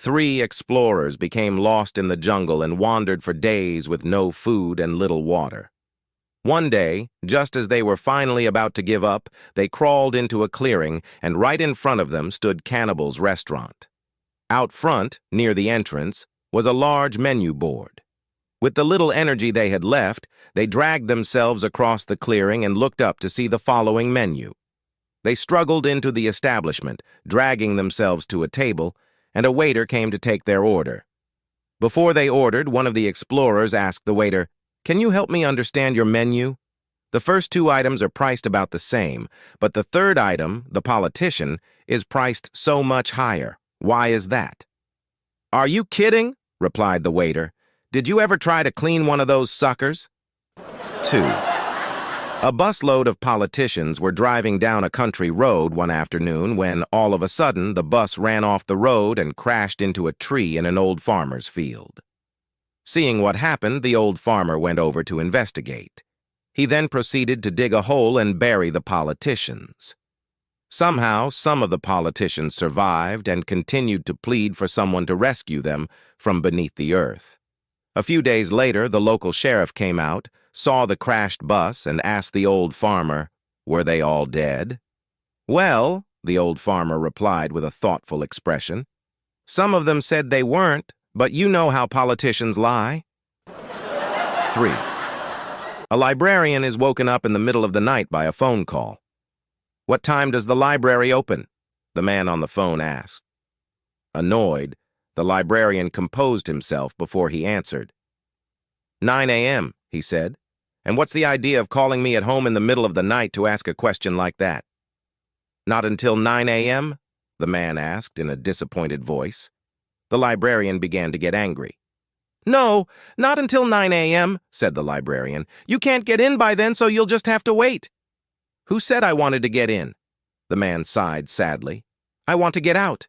3 explorers became lost in the jungle and wandered for days with no food and little water. One day, just as they were finally about to give up, they crawled into a clearing, and right in front of them stood Cannibal's restaurant. Out front, near the entrance, was a large menu board. With the little energy they had left, they dragged themselves across the clearing and looked up to see the following menu. They struggled into the establishment, dragging themselves to a table, and a waiter came to take their order. Before they ordered, one of the explorers asked the waiter, "Can you help me understand your menu? The first 2 items are priced about the same, but the third item, the politician, is priced so much higher. Why is that?" "Are you kidding?" replied the waiter. "Did you ever try to clean one of those suckers?" 2. A busload of politicians were driving down a country road one afternoon when, all of a sudden, the bus ran off the road and crashed into a tree in an old farmer's field. Seeing what happened, the old farmer went over to investigate. He then proceeded to dig a hole and bury the politicians. Somehow, some of the politicians survived and continued to plead for someone to rescue them from beneath the earth. A few days later, the local sheriff came out, saw the crashed bus, and asked the old farmer, "Were they all dead?" "Well," the old farmer replied with a thoughtful expression, "some of them said they weren't, but you know how politicians lie." 3. A librarian is woken up in the middle of the night by a phone call. "What time does the library open?" the man on the phone asked. Annoyed, the librarian composed himself before he answered. "9 a.m., he said. "And what's the idea of calling me at home in the middle of the night to ask a question like that?" "Not until 9 a.m.? the man asked in a disappointed voice. The librarian began to get angry. "No, not until 9 a.m., said the librarian. "You can't get in by then, so you'll just have to wait." "Who said I wanted to get in?" The man sighed sadly. "I want to get out."